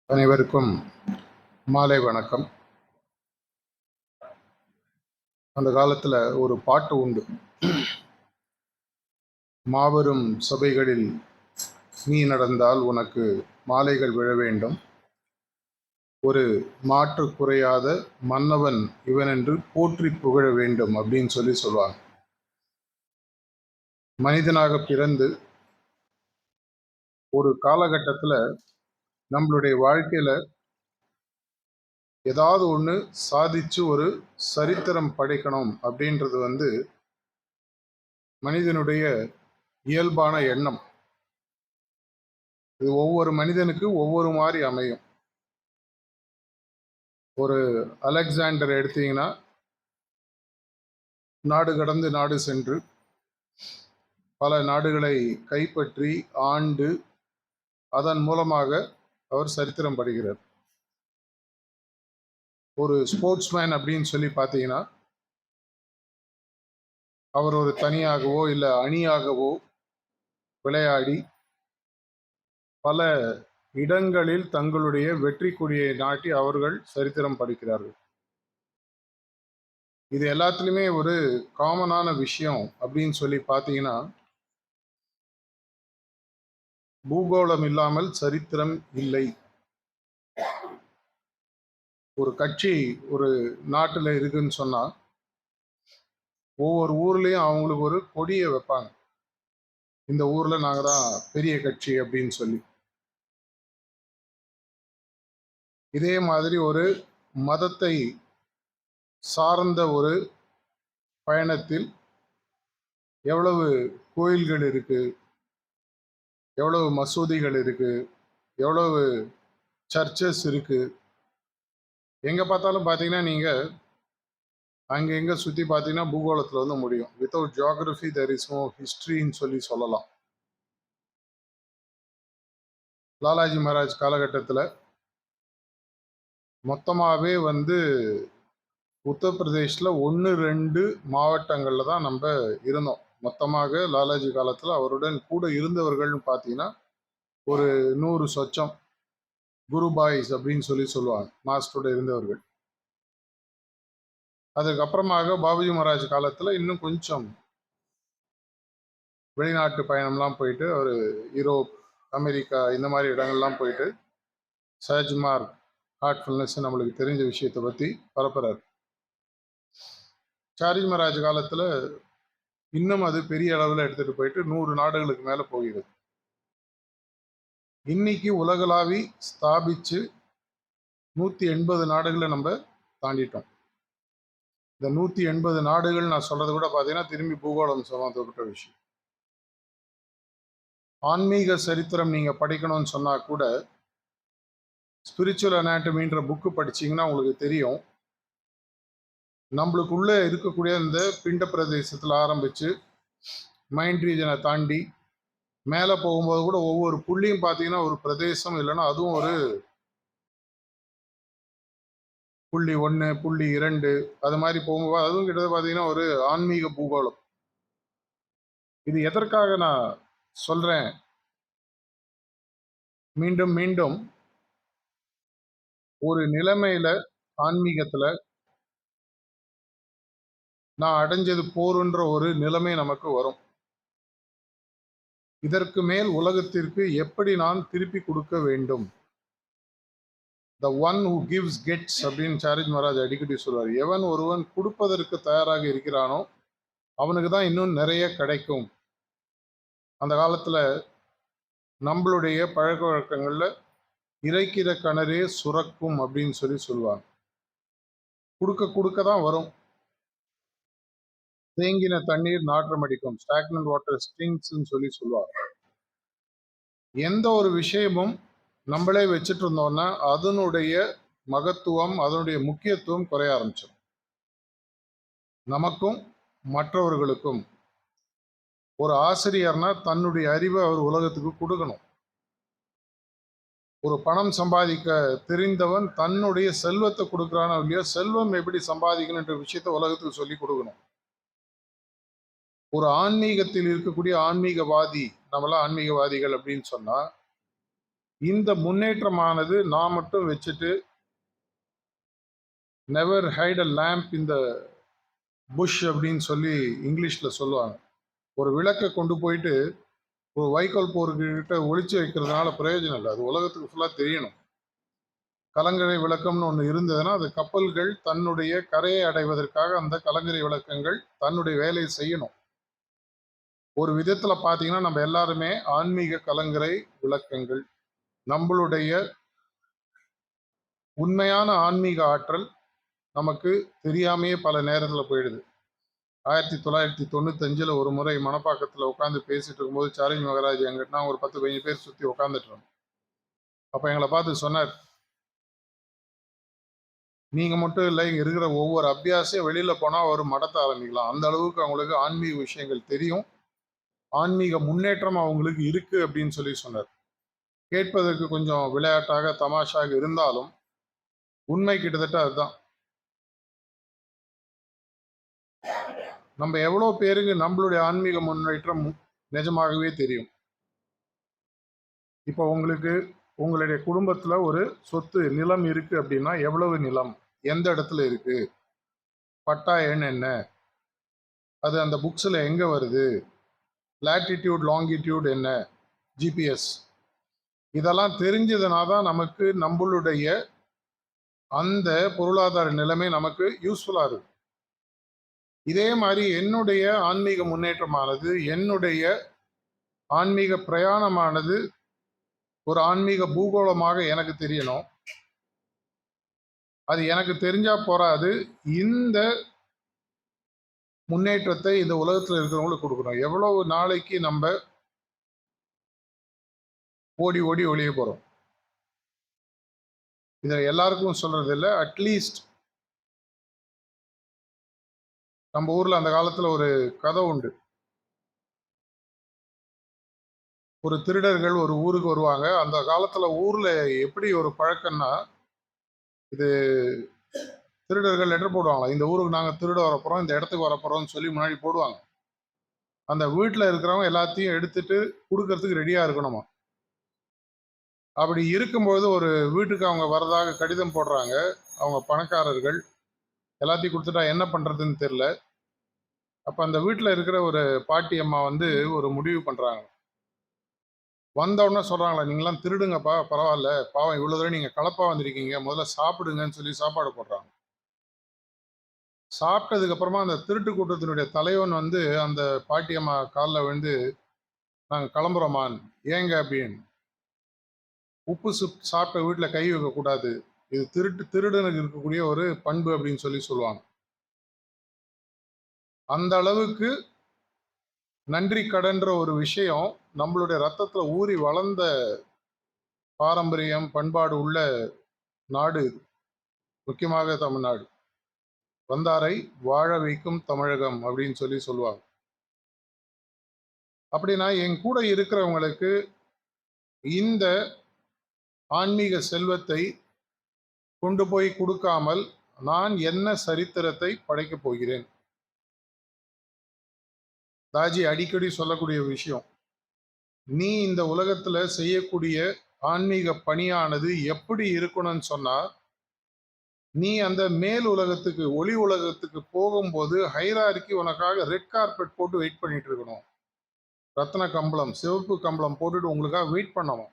அனைவருக்கும் மாலை வணக்கம். அந்த காலத்துல ஒரு பாட்டு உண்டு. மாபெரும் சபைகளில் நீ நடந்தால் உனக்கு மாலைகள் விழ வேண்டும், ஒரு மாற்று குறையாத மன்னவன் இவனென்று போற்றி புகழ வேண்டும் அப்படின்னு சொல்லுவாங்க. மனிதனாக பிறந்து ஒரு காலகட்டத்துல நம்மளுடைய வாழ்க்கையில ஏதாவது ஒன்று சாதிச்சு ஒரு சரித்திரம் படைக்கணும் அப்படின்றது மனிதனுடைய இயல்பான எண்ணம். இது ஒவ்வொரு மனிதனுக்கு ஒவ்வொரு மாதிரி அமையும். ஒரு அலெக்சாண்டர் எடுத்தீங்கன்னா, நாடு கடந்து நாடு சென்று பல நாடுகளை கைப்பற்றி ஆண்டு அதன் மூலமாக அவர் சரித்திரம் படுகிறார். ஒரு ஸ்போர்ட்ஸ்மேன் அப்படின்னு சொல்லி பார்த்தீங்கன்னா, அவர் ஒரு தனியாகவோ இல்லை அணியாகவோ விளையாடி பல இடங்களில் தங்களுடைய வெற்றி கொடியை நாட்டி அவர்கள் சரித்திரம் படைக்கிறார்கள். இது எல்லாத்துலேயுமே ஒரு காமனான விஷயம் அப்படின்னு சொல்லி பார்த்தீங்கன்னா, பூகோளம் இல்லாமல் சரித்திரம் இல்லை. ஒரு கட்சி ஒரு நாட்டில் இருக்குன்னு சொன்னால் ஒவ்வொரு ஊர்லேயும் அவங்களுக்கு ஒரு கொடியை வைப்பாங்க. இந்த ஊரில் நாங்கள் தான் பெரிய கட்சி அப்படின்னு சொல்லி. இதே மாதிரி ஒரு மதத்தை சார்ந்த ஒரு பயணத்தில் எவ்வளவு கோயில்கள் இருக்கு, எவ்வளவு மசூதிகள் இருக்கு, எவ்வளவு சர்ச்சஸ் இருக்கு. எங்க பார்த்தாலும் பார்த்தீங்கன்னா, நீங்க அங்கே எங்கே சுற்றி பார்த்தீங்கன்னா பூகோளத்தில் முடியும். Without geography there is no ஹிஸ்ட்ரின்னு சொல்லலாம். லாலாஜி மகாராஜ் காலகட்டத்தில் மொத்தமாகவே உத்தரப்பிரதேஷில் 1-2 மாவட்டங்களில் தான் நம்ம இருந்தோம். மொத்தமாக லாலாஜி காலத்தில் அவருடன் கூட இருந்தவர்கள்னு பார்த்தீங்கன்னா ஒரு 100 சொச்சம் குருபாய்ஸ் அப்படின்னு சொல்லுவாங்க, மாஸ்டரோட இருந்தவர்கள். அதுக்கப்புறமாக பாபுஜி மகாராஜ் காலத்தில் இன்னும் கொஞ்சம் வெளிநாட்டு பயணம்லாம் போயிட்டு அவர் யூரோப், அமெரிக்கா இந்த மாதிரி இடங்கள்லாம் போயிட்டு சஹஜ்மார்க் ஹார்ட்ஃபுல்னஸ் நம்மளுக்கு தெரிஞ்ச விஷயத்தை பற்றி பரப்புறாரு. சார்ஜி மகாராஜ் காலத்தில் இன்னும் அது பெரிய அளவில் எடுத்துட்டு போயிட்டு 100 நாடுகளுக்கு மேலே போகிறது. இன்னைக்கு உலகளாவி ஸ்தாபிச்சு 180 நாடுகளை நம்ம தாண்டிட்டோம். இந்த 180 நாடுகள் நான் சொல்றது கூட பார்த்தீங்கன்னா திரும்பி பூகோளம் சம்பந்தப்பட்ட விஷயம். ஆன்மீக சரித்திரம் நீங்க படிக்கணும்னு சொன்னா கூட ஸ்பிரிச்சுவல் அனாட்டமின்ற புக்கு படிச்சீங்கன்னா உங்களுக்கு தெரியும். நம்மளுக்குள்ள இருக்கக்கூடிய இந்த பிண்ட பிரதேசத்தில் ஆரம்பிச்சு மைண்ட் ரீஜனை தாண்டி மேலே போகும்போது கூட ஒவ்வொரு புள்ளியும் பார்த்தீங்கன்னா ஒரு பிரதேசம், இல்லைன்னா அதுவும் ஒரு புள்ளி 1, புள்ளி 2 அது மாதிரி போகும்போது அதுவும் கிட்டத்தட்ட பார்த்தீங்கன்னா ஒரு ஆன்மீக பூகோளம். இது எதற்காக நான் சொல்றேன்? மீண்டும் மீண்டும் ஒரு நிலைமையில ஆன்மீகத்துல நான் அடைஞ்சது போருன்ற ஒரு நிலைமை நமக்கு வரும். இதற்கு மேல் உலகத்திற்கு எப்படி நான் திருப்பி கொடுக்க வேண்டும்? The one who gives gets அப்படின்னு சாரிஜ் மகாராஜ் அடிக்கடி சொல்வார். எவன் ஒருவன் கொடுப்பதற்கு தயாராக இருக்கிறானோ அவனுக்கு தான் இன்னும் நிறைய கிடைக்கும். அந்த காலத்துல நம்மளுடைய பழக்க வழக்கங்கள்ல இறைக்கிற கிணறே சுரக்கும் அப்படின்னு சொல்லுவாங்க. கொடுக்க கொடுக்க தான் வரும். தேங்கின தண்ணீர் நாற்றம் அடிக்கும், ஸ்டாக்னன்ட் வாட்டர் ஸ்டிங்ஸ்ன்னு சொல்லுவாங்க. எந்த ஒரு விஷயமும் நம்மளே வச்சுட்டு இருந்தோம்னா அதனுடைய மகத்துவம், அதனுடைய முக்கியத்துவம் குறைய ஆரம்பிச்சிடும். நமக்கும் மற்றவர்களுக்கும் ஒரு ஆசிரியர்னா தன்னுடைய அறிவை அவர் உலகத்துக்கு கொடுக்கணும். ஒரு பணம் சம்பாதிக்க தெரிந்தவன் தன்னுடைய செல்வத்தை கொடுக்குறானோ இல்லையோ, செல்வம் எப்படி சம்பாதிக்கணுன்ற விஷயத்த உலகத்துக்கு சொல்லி கொடுக்கணும். ஒரு ஆன்மீகத்தில் இருக்கக்கூடிய ஆன்மீகவாதி, நம்மளாம் ஆன்மீகவாதிகள் அப்படின்னு சொன்னா இந்த முன்னேற்றமானது நான் மட்டும் வச்சுட்டு never hide a lamp in the bush அப்படின்னு சொல்லி இங்கிலீஷ்ல சொல்லுவாங்க. ஒரு விளக்கை கொண்டு போயிட்டு ஒரு வைக்கோல் போர்கிட்ட ஒளிச்சு வைக்கிறதுனால பிரயோஜனம் இல்லை. அது உலகத்துக்கு ஃபுல்லா தெரியணும். கலங்கரை விளக்கம்னு ஒன்று இருந்ததுன்னா அது கப்பல்கள் தன்னுடைய கரையை அடைவதற்காக அந்த கலங்கரை விளக்கங்கள் தன்னுடைய வேலையை செய்யணும். ஒரு விதத்துல பாத்தீங்கன்னா நம்ம எல்லாருமே ஆன்மீக கலங்கரை விளக்கங்கள். நம்மளுடைய உண்மையான ஆன்மீக ஆற்றல் நமக்கு தெரியாமையே பல நேரத்துல போயிடுது. 1995 ஒரு முறை மணப்பாக்கத்துல உட்காந்து பேசிட்டு இருக்கும்போது சார்ஜ் மகராஜ் எங்கிட்ட ஒரு 10-15 பேர் சுத்தி உட்காந்துட்டு இருந்தோம். அப்ப எங்களை பார்த்து சொன்னார், நீங்க மட்டும் இல்லை, இங்க இருக்கிற ஒவ்வொரு அபியாசியும் வெளியில போனா ஒரு மடத்தை ஆரம்பிக்கலாம். அந்த அளவுக்கு அவங்களுக்கு ஆன்மீக விஷயங்கள் தெரியும், ஆன்மீக முன்னேற்றம் அவங்களுக்கு இருக்கு அப்படின்னு சொல்லி சொன்னார். கேட்பதற்கு கொஞ்சம் விளையாட்டாக தமாஷாக இருந்தாலும் உண்மை கிட்டத்தட்ட அதுதான். நம்ம எவ்வளவு பேருக்கு நம்மளுடைய ஆன்மீக முன்னேற்றம் நிஜமாகவே தெரியும். இப்போ உங்களுக்கு உங்களுடைய குடும்பத்துல ஒரு சொத்து நிலம் இருக்கு அப்படின்னா எவ்வளவு நிலம், எந்த இடத்துல இருக்கு, பட்டா எண் என்ன, அது அந்த புக்ஸ்ல எங்க வருது, லாட்டிடியூட் லாங்கிடியூட் என்ன, ஜிபிஎஸ், இதெல்லாம் தெரிஞ்சதுனா தான் நமக்கு நம்மளுடைய அந்த பொருளாதார நிலைமை நமக்கு யூஸ்ஃபுல்லா இருக்கும். இதே மாதிரி என்னுடைய ஆன்மீக முன்னேற்றமானது, என்னுடைய ஆன்மீக பிரயாணமானது ஒரு ஆன்மீக பூகோளமாக எனக்கு தெரியணும். அது எனக்கு தெரிஞ்சா போறாது, இந்த முன்னேற்றத்தை இந்த உலகத்தில் இருக்கிறவங்களுக்கு கொடுக்கணும். எவ்வளவு நாளைக்கு நம்ம ஓடி ஓடி ஒளிய போறோம்? இதை எல்லாருக்கும் சொல்றது இல்லை. அட்லீஸ்ட் நம்ம ஊர்ல அந்த காலத்துல ஒரு கதை உண்டு. ஒரு திருடர்கள் ஒரு ஊருக்கு வருவாங்க. அந்த காலத்துல ஊர்ல எப்படி ஒரு பழக்கம்னா, இது திருடர்கள் லெட்டர் போடுவாங்களா, இந்த ஊருக்கு நாங்க திருட வரப்போறோம், இந்த இடத்துக்கு வரப்போறோம்னு சொல்லி முன்னாடி போடுவாங்க. அந்த வீட்டில் இருக்கிறவங்க எல்லாத்தையும் எடுத்துட்டு கொடுக்கறதுக்கு ரெடியா இருக்கணுமா. அப்படி இருக்கும்போது ஒரு வீட்டுக்கு அவங்க வரதாக கடிதம் போடுறாங்க. அவங்க பணக்காரர்கள் எல்லாத்தையும் கொடுத்துட்டா என்ன பண்றதுன்னு தெரியல. அப்ப அந்த வீட்டில் இருக்கிற ஒரு பாட்டி அம்மா வந்து ஒரு முடிவு பண்றாங்க. வந்த உடனே சொல்றாங்களா, நீங்களாம் திருடுங்கப்பா, பரவாயில்ல, பாவம் இவ்வளவு தூரம் நீங்க கலப்பா வந்திருக்கீங்க, முதல்ல சாப்பிடுங்கன்னு சொல்லி சாப்பாடு போடுறாங்க. சாப்பிட்டதுக்கு அப்புறமா அந்த திருட்டு கூட்டத்தினுடைய தலைவன் வந்து அந்த பாட்டி அம்மா காலில் விழுந்து, நாங்கள் கிளம்புறோமான், ஏங்க அப்படின்னு. உப்பு சாப்பிட்ட வீட்டில் கை வைக்கக்கூடாது, இது திருடனுக்கு இருக்கக்கூடிய ஒரு பண்பு அப்படின்னு சொல்லி சொல்லுவாங்க. அந்த அளவுக்கு நன்றி கடன்ற ஒரு விஷயம் நம்மளுடைய ரத்தத்துல ஊறி வளர்ந்த பாரம்பரியம் பண்பாடு உள்ள நாடு இது. முக்கியமாக தமிழ்நாடு. வந்தாரை வாழ வைக்கும் தமிழகம் அப்படின்னு சொல்லி சொல்லுவாங்க. அப்படின்னா என் கூட இருக்கிறவங்களுக்கு இந்த ஆன்மீக செல்வத்தை கொண்டு போய் கொடுக்காமல் நான் என்ன சரித்திரத்தை படைக்கப் போகிறேன்? தாஜி அடிக்கடி சொல்லக்கூடிய விஷயம், நீ இந்த உலகத்துல செய்யக்கூடிய ஆன்மீக பணியானது எப்படி இருக்கணும்னு சொன்னா, நீ அந்த மேல் உலகத்துக்கு ஒளி உலகத்துக்கு போகும்போது ஹைரார்கி உனக்காக ரெட் கார்பெட் போட்டு வெயிட் பண்ணிட்டு இருக்கணும். ரத்ன கம்பளம், சிவப்பு கம்பளம் போட்டுட்டு உங்களுக்காக வெயிட் பண்ணணும்.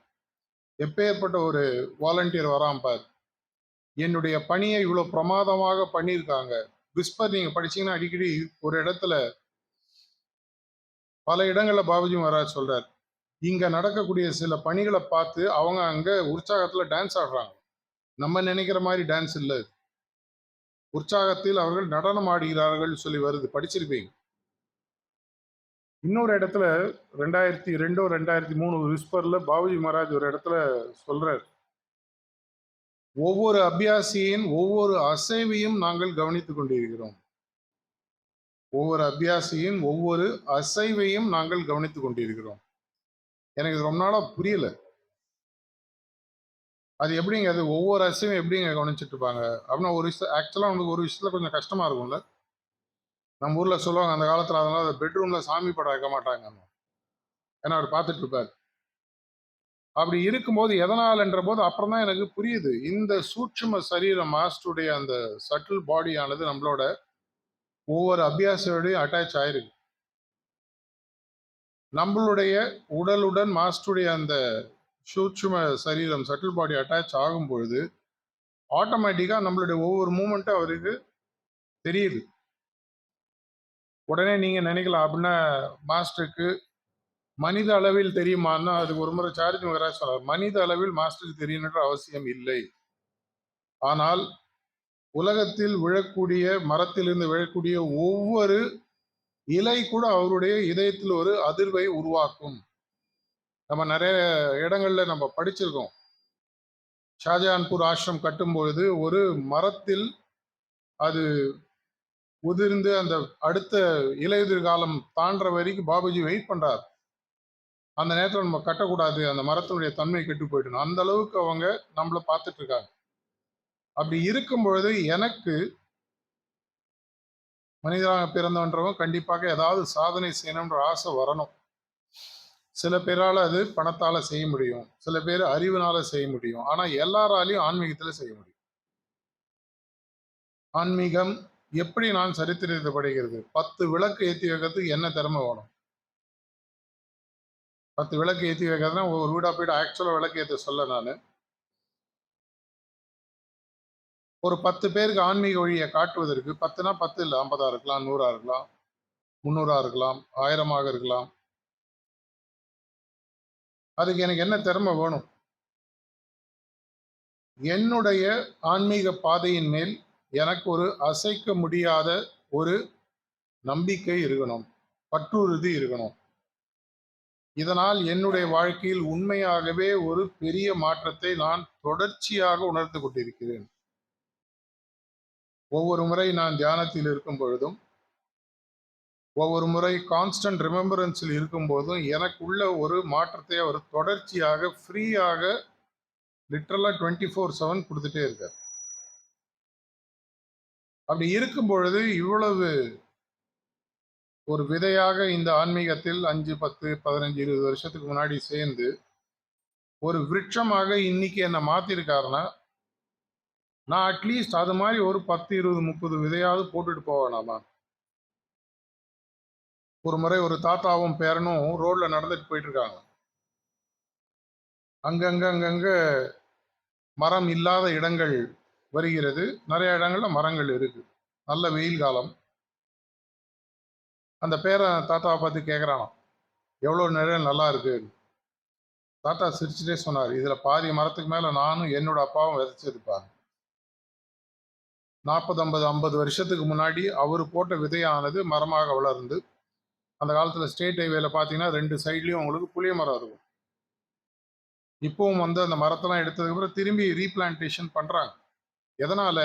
எப்பேற்பட்ட ஒரு வாலண்டியர் வரான் பார், என்னுடைய பணியை இவ்வளவு பிரமாதமாக பண்ணியிருக்காங்க. விஸ்பர் நீங்க படிச்சீங்கன்னா அடிக்கடி ஒரு இடத்துல பல இடங்கள்ல பாபுஜி மகாராஜ் சொல்றார், இங்க நடக்கக்கூடிய சில பணிகளை பார்த்து அவங்க அங்க உற்சாகத்துல டான்ஸ் ஆடுறாங்க. நம்ம நினைக்கிற மாதிரி டான்ஸ் இல்லை. உற்சாகத்தில் அவர்கள் நடனம் ஆடுகிறார்கள் சொல்லி வருது, படிச்சிருப்பீங்க. இன்னொரு இடத்துல 2002 2003 விஸ்பர்ல பாபுஜி மகாராஜ் ஒரு இடத்துல சொல்றார், ஒவ்வொரு அபியாசியின் ஒவ்வொரு அசைவையும் நாங்கள் கவனித்துக் கொண்டிருக்கிறோம். ஒவ்வொரு அபியாசியின் ஒவ்வொரு அசைவையும் நாங்கள் கவனித்துக் கொண்டிருக்கிறோம். எனக்கு ரொம்ப நாளா புரியல. அது எப்படிங்க, அது ஒவ்வொரு அசைவையும் எப்படிங்க கவனிச்சுட்டு இருப்பாங்க அப்படின்னா, ஒரு விஷயம் ஆக்சுவலா நமக்கு ஒரு விஷயத்துல கொஞ்சம் கஷ்டமா இருக்கும்ல. நம்ம ஊர்ல சொல்லுவாங்க அந்த காலத்துல, அதனால பெட்ரூம்ல சாமி படம் வைக்க மாட்டாங்க, ஏன்னா அவர் பார்த்துட்டு இருப்பாரு. அப்படி இருக்கும்போது எதனால்ன்ற போது அப்புறம் தான் எனக்கு புரியுது. இந்த சூட்சும சரீரம் மாஸ்டருடைய அந்த சட்டில் பாடியானது நம்மளோட ஒவ்வொரு அபியாசோடையும் அட்டாச் ஆயிருக்கு. நம்மளுடைய உடலுடன் மாஸ்டருடைய அந்த சூட்சும சரீரம் சட்டில் பாடி அட்டாச் ஆகும் பொழுது ஆட்டோமேட்டிக்கா நம்மளுடைய ஒவ்வொரு மூமெண்ட்டும் அவருக்கு தெரியுது. உடனே நீங்க நினைக்கலாம் அப்படின்னா மாஸ்டருக்கு மனித அளவில் தெரியுமான்னா அதுக்கு ஒரு முறை சார்ஜ் மகராஜ் சொன்னார். மனித அளவில் மாஸ்டருக்கு தெரியணுன்ற அவசியம் இல்லை. ஆனால் உலகத்தில் விழக்கூடிய மரத்திலிருந்து விழக்கூடிய ஒவ்வொரு இலை கூட அவருடைய இதயத்தில் ஒரு அதிர்வை உருவாக்கும். நம்ம நிறைய இடங்கள்ல நம்ம படிச்சிருக்கோம். ஷாஜகான்பூர் ஆசிரம் கட்டும் பொழுது ஒரு மரத்தில் அது உதிர்ந்து அந்த அடுத்த இலையுதிர் காலம் தாண்டுற வரைக்கும் பாபுஜி வெயிட் பண்றார். அந்த நேரத்தில் நம்ம கட்டக்கூடாது, அந்த மரத்தினுடைய தன்மை கெட்டு போயிடணும். அந்த அளவுக்கு அவங்க நம்மள பார்த்துட்டு இருக்காங்க. அப்படி இருக்கும் பொழுது எனக்கு மனிதனாக பிறந்தவன்றவன் கண்டிப்பாக ஏதாவது சாதனை செய்யணும்ன்ற ஆசை வரணும். சில பேரால அது பணத்தால செய்ய முடியும், சில பேர் அறிவுனால செய்ய முடியும். ஆனா எல்லாராலையும் ஆன்மீகத்துல செய்ய முடியும். ஆன்மீகம் எப்படி நான் சரித்திரத்தை படைக்கிறது? 10 விளக்கு ஏத்தி வைக்கிறதுக்கு என்ன திறமை வேணும்? 10 விளக்கு ஏத்தி வைக்கிறதுனா ஒரு வீடா போயிட்டு ஆக்சுவலா விளக்கு ஏத்த சொல்ல நானு. ஒரு 10 பேருக்கு ஆன்மீக வழியை காட்டுவதற்கு 10னா 10 இல்ல 50ஆ இருக்கலாம், 100ஆ இருக்கலாம், 300ஆ இருக்கலாம், 1000ஆக இருக்கலாம். அதுக்கு எனக்கு என்ன திறமை வேணும்? என்னுடைய ஆன்மீக பாதையின் மேல் எனக்கு ஒரு அசைக்க முடியாத ஒரு நம்பிக்கை இருக்கணும், பற்றுறுதி இருக்கணும். இதனால் என்னுடைய வாழ்க்கையில் உண்மையாகவே ஒரு பெரிய மாற்றத்தை நான் தொடர்ச்சியாக உணர்ந்து கொண்டிருக்கிறேன். ஒவ்வொரு முறை நான் தியானத்தில் இருக்கும் பொழுதும், ஒவ்வொரு முறை கான்ஸ்டன்ட் ரிமெம்பரன்ஸில் இருக்கும் போதும் எனக்குள்ள ஒரு மாற்றத்தை அவர் தொடர்ச்சியாக ஃப்ரீயாக லிட்டரலா 24/7 கொடுத்துட்டே இருக்கார். அப்படி இருக்கும் பொழுது இவ்வளவு ஒரு விதையாக இந்த ஆன்மீகத்தில் 5, 10, 15, 20 வருஷத்துக்கு முன்னாடி சேர்ந்து ஒரு விருட்சமாக இன்னைக்கு என்னை மாத்திருக்காருன்னா, நான் அட்லீஸ்ட் அது மாதிரி ஒரு 10, 20, 30 விதையாவது போட்டுட்டு போவேனாமா? ஒரு முறை ஒரு தாத்தாவும் பேரனும் ரோட்ல நடந்துட்டு போயிட்டு இருக்காங்க. அங்கங்க மரம் இல்லாத இடங்கள் வருகிறது. நிறைய இடங்கள்ல மரங்கள் இருக்கு. நல்ல வெயில் காலம். அந்த பேரன் தாத்தாவை பார்த்து கேட்குறானாம், எவ்வளோ நிழல் நல்லா இருக்கு. தாத்தா சிரிச்சுட்டே சொன்னார், இதுல பாதி மரத்துக்கு மேல நானும் என்னோட அப்பாவும் விதைச்சதுப்பா. 40, 50, 50 வருஷத்துக்கு முன்னாடி அவர் போட்ட விதையானது மரமாக வளர்ந்து, அந்த காலத்துல ஸ்டேட் ஹைவேல பார்த்தீங்கன்னா 2 சைட்லயும் உங்களுக்கு புளிய மரம் இருக்கும். இப்பவும் வந்து அந்த மரத்தெல்லாம் எடுத்ததுக்கு அப்புறம் திரும்பி ரீபிளான்டேஷன் பண்றாங்க. எதனால?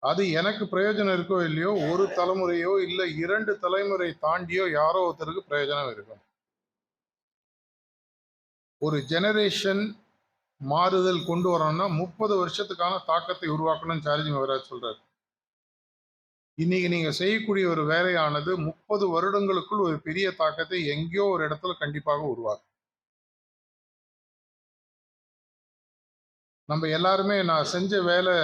அது எனக்கு பிரயோஜனம் இருக்கோ இல்லையோ, ஒரு தலைமுறையோ இல்ல 2 தலைமுறை தாண்டியோ யாரோ ஒருத்தருக்கு பிரயோஜனம் இருக்கும். ஒரு ஜெனரேஷன் மாறுதல் கொண்டு வரணும்னா 30 வருஷத்துக்கான தாக்கத்தை உருவாக்கணும்னு சார்ஜி மகராஜ் சொல்றாரு. இன்னைக்கு நீங்க செய்யக்கூடிய ஒரு வேலையானது 30 வருடங்களுக்குள் ஒரு பெரிய தாக்கத்தை எங்கேயோ ஒரு இடத்துல கண்டிப்பாக உருவாக்கும். நம்ம எல்லாருமே நான் செஞ்ச வேலை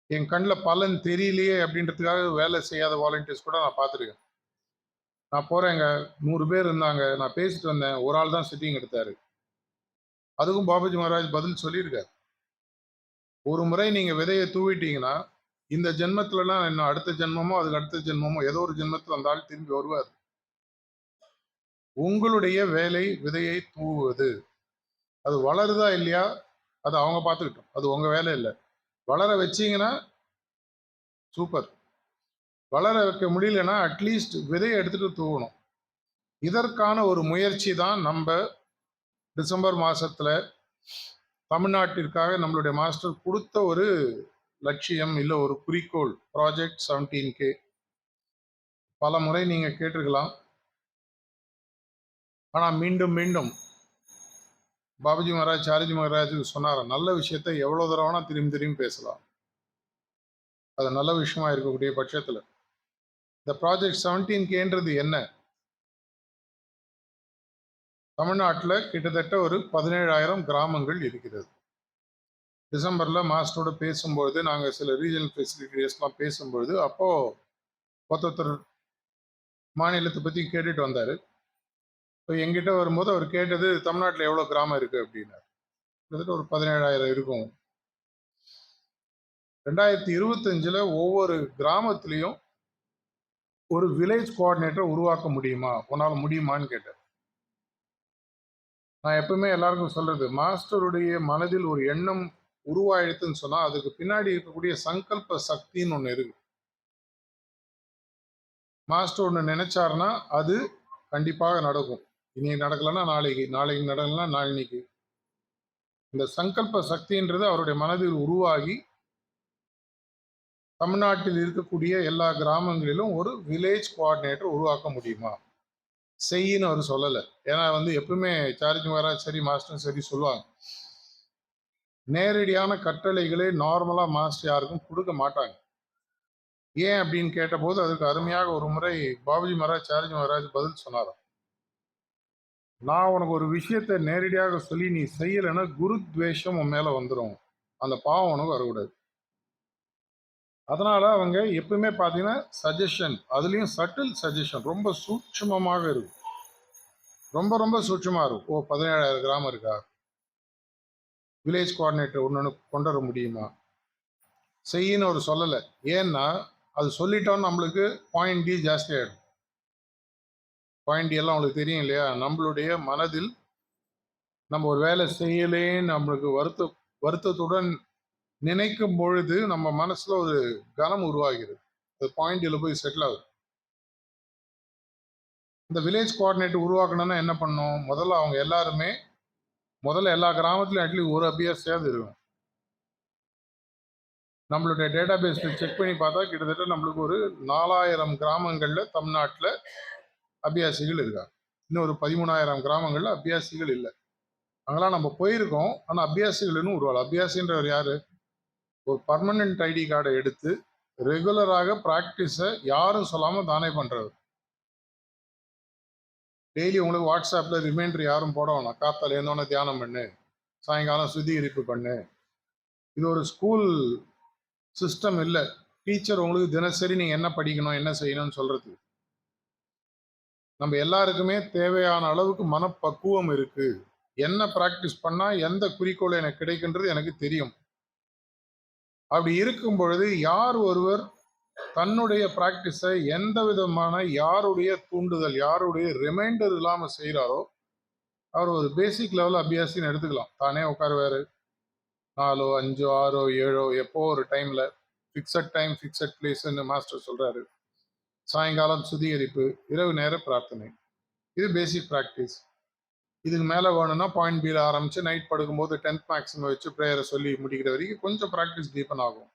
என் கண்ணில் பலன் தெரியலையே அப்படின்றதுக்காக வேலை செய்யாத வாலண்டியர்ஸ் கூட நான் பார்த்துருக்கேன். நான் போறேங்க, 100 பேர் இருந்தாங்க, நான் பேசிட்டு வந்தேன், ஒரு ஆள் தான் சிட்டிங் எடுத்தாரு. அதுக்கும் பாபுஜி மகாராஜ் பதில் சொல்லியிருக்காரு. ஒரு முறை நீங்க விதையை தூவிட்டீங்கன்னா, இந்த ஜென்மத்துலலாம் இன்னும் அடுத்த ஜென்மமோ அதுக்கு அடுத்த ஜென்மமோ ஏதோ ஒரு ஜென்மத்தில் அந்த ஆள் திரும்பி வருவார். உங்களுடைய வேலை விதையை தூவுவது. அது வளருதா இல்லையா அது அவங்க பார்த்துக்கிட்டோம், அது உங்க வேலை இல்லை. வளர வச்சீங்கன்னா சூப்பர், வளர வைக்க முடியலன்னா அட்லீஸ்ட் விதையை எடுத்துட்டு தூவணும். இதற்கான ஒரு முயற்சி தான் நம்ம டிசம்பர் மாசத்துல தமிழ்நாட்டிற்காக நம்மளுடைய மாஸ்டர் கொடுத்த ஒரு லட்சியம், இல்லை ஒரு குறிக்கோள், ப்ராஜெக்ட் 17K. பல முறை நீங்க கேட்டிருக்கலாம். ஆனா மீண்டும் மீண்டும் பாபுஜி மகாராஜ் சாரிஜி மகாராஜுக்கு சொன்னார், நல்ல விஷயத்தை எவ்வளவு தடவை திரும்பி திரும்பி பேசலாம். அது நல்ல விஷயமா இருக்கக்கூடிய பட்சத்துல இந்த ப்ராஜெக்ட் 17Kன்றது என்ன? தமிழ்நாட்டில் கிட்டத்தட்ட ஒரு 17,000 கிராமங்கள் இருக்கிறது. டிசம்பர்ல மாஸ்டரோட பேசும்பொழுது, நாங்கள் சில ரீஜனல் ஃபெசிலிட்டிஸ்லாம் பேசும்பொழுது, அப்போ ஒருத்தர் மாநிலத்தை பற்றி கேட்டுட்டு வந்தார். இப்போ எங்கிட்ட வரும்போது அவர் கேட்டது, தமிழ்நாட்டில் எவ்வளோ கிராமம் இருக்குது அப்படின்னாரு. கிட்டத்தட்ட ஒரு 17,000 இருக்கும். 2025ல் ஒவ்வொரு கிராமத்திலையும் ஒரு வில்லேஜ் கோஆர்டினேட்டர் உருவாக்க முடியுமா, உன்னால் முடியுமான்னு கேட்டார். நான் எப்பவுமே எல்லாருக்கும் சொல்றது, மாஸ்டருடைய மனதில் ஒரு எண்ணம் உருவாயிடுதுன்னு சொன்னா அதுக்கு பின்னாடி இருக்கக்கூடிய சங்கல்ப சக்தின்னு ஒண்ணு இருக்கு. மாஸ்டர் ஒண்ணு நினைச்சாருன்னா அது கண்டிப்பாக நடக்கும். இன்னைக்கு நடக்கலன்னா நாளைக்கு, நாளைக்கு நடக்கலன்னா நாளைக்கு. இந்த சங்கல்ப சக்தின்றது அவருடைய மனதில் உருவாகி தமிழ்நாட்டில் இருக்கக்கூடிய எல்லா கிராமங்களிலும் ஒரு வில்லேஜ் கோஆர்டினேட்டர் உருவாக்க முடியுமா, செய்யின்னு அவர் சொல்லலை. ஏன்னா எப்பவுமே சார்ஜ் மகாராஜ் சரி மாஸ்டரும் சரி சொல்லுவாங்க, நேரடியான கட்டளைகளை நார்மலா மாஸ்டர் யாருக்கும் கொடுக்க மாட்டாங்க. ஏன் அப்படின்னு கேட்டபோது அதுக்கு அருமையாக ஒரு முறை பாபுஜி மகாராஜ் சார்ஜி மகாராஜ் பதில் சொன்னாராம். நான் உனக்கு ஒரு விஷயத்தை நேரடியாக சொல்லி நீ செய்யலைன்னா குரு துவேஷம் உன் மேல வந்துடும், அந்த பாவம் உனக்கு வரக்கூடாது. அதனால அவங்க எப்பவுமே பார்த்தீங்கன்னா சஜஷன், அதுலேயும் சட்டில் சஜஷன் ரொம்ப சூட்சமமாக இருக்கும். ரொம்ப ரொம்ப சூட்சமாக இருக்கும். 17,000 கிராமம் இருக்கா, வில்லேஜ் கோஆர்டினேட்டர் ஒன்று கொண்டு வர முடியுமா, செய்யின்னு அவர் சொல்லலை. ஏன்னா அது சொல்லிட்டோன்னு நம்மளுக்கு பாயிண்ட் டி ஜாஸ்தி ஆகிடும். பாயிண்ட் டி எல்லாம் உங்களுக்கு தெரியும் இல்லையா, நம்மளுடைய மனதில் நம்ம ஒரு வேலை செய்யலேன்னு நம்மளுக்கு வருத்தத்துடன் நினைக்கும் பொழுது நம்ம மனசுல ஒரு கனம் உருவாகிறது. அது பாயிண்ட்ல போய் செட்டில் ஆகுது. இந்த வில்லேஜ் கோஆர்டினேட்டர் உருவாக்கணும்னா என்ன பண்ணணும், முதல்ல அவங்க எல்லாருமே எல்லா கிராமத்திலும் அட்லீஸ்ட் ஒரு அபியாசியாவது இருக்கும். நம்மளுடைய டேட்டா பேஸ்ல செக் பண்ணி பார்த்தா கிட்டத்தட்ட நம்மளுக்கு ஒரு 4,000 கிராமங்கள்ல தமிழ்நாட்டில் அபியாசிகள் இருக்காங்க. இன்னும் ஒரு 13,000 கிராமங்கள்ல அபியாசிகள் இல்லை. அங்கெல்லாம் நம்ம போயிருக்கோம், ஆனால் அபியாசிகள் இன்னும் உருவாகல. அபியாசின்றவர் யாரு, ஒரு பர்மனன்ட் ஐடி கார்டை எடுத்து ரெகுலராக ப்ராக்டிஸை யாரும் சொல்லாமல் தானே பண்ணுறவர். டெய்லி உங்களுக்கு வாட்ஸ்அப்பில் ரிமைண்டர் யாரும் போட வேணாம், காத்தால இருந்தோன்னே தியானம் பண்ணு, சாயங்காலம் சுத்திகரிப்பு பண்ணு. இது ஒரு ஸ்கூல் சிஸ்டம் இல்லை. டீச்சர் உங்களுக்கு தினசரி நீங்கள் என்ன படிக்கணும் என்ன செய்யணும்னு சொல்றது. நம்ம எல்லாருக்குமே தேவையான அளவுக்கு மனப்பக்குவம் இருக்கு. என்ன ப்ராக்டிஸ் பண்ணால் எந்த குறிக்கோள் எனக்கு கிடைக்கின்றது எனக்கு தெரியும். அப்படி இருக்கும் பொழுது யார் ஒருவர் தன்னுடைய ப்ராக்டிஸை எந்த விதமான யாருடைய தூண்டுதல் யாருடைய ரிமைண்டர் இல்லாமல் செய்கிறாரோ அவர் ஒரு பேசிக் லெவல் அபியாசின்னு எடுத்துக்கலாம். தானே உட்காருவாரு, 4, 5, 6, 7 எப்போ ஒரு டைமில் ஃபிக்ஸட் டைம் ஃபிக்ஸட் பிளேஸ்ன்னு மாஸ்டர் சொல்கிறாரு. சாயங்காலம் சுத்திகரிப்பு, இரவு நேர பிரார்த்தனை, இது பேசிக் ப்ராக்டிஸ். இதுக்கு மேலே வேணும்னா பாயிண்ட் பியில் ஆரம்பித்து நைட் படுக்கும்போது 10th மேக்ஸிமம் வச்சு ப்ரேயரை சொல்லி முடிக்கிற வரைக்கும் கொஞ்சம் ப்ராக்டிஸ் டீப்பன் ஆகும்.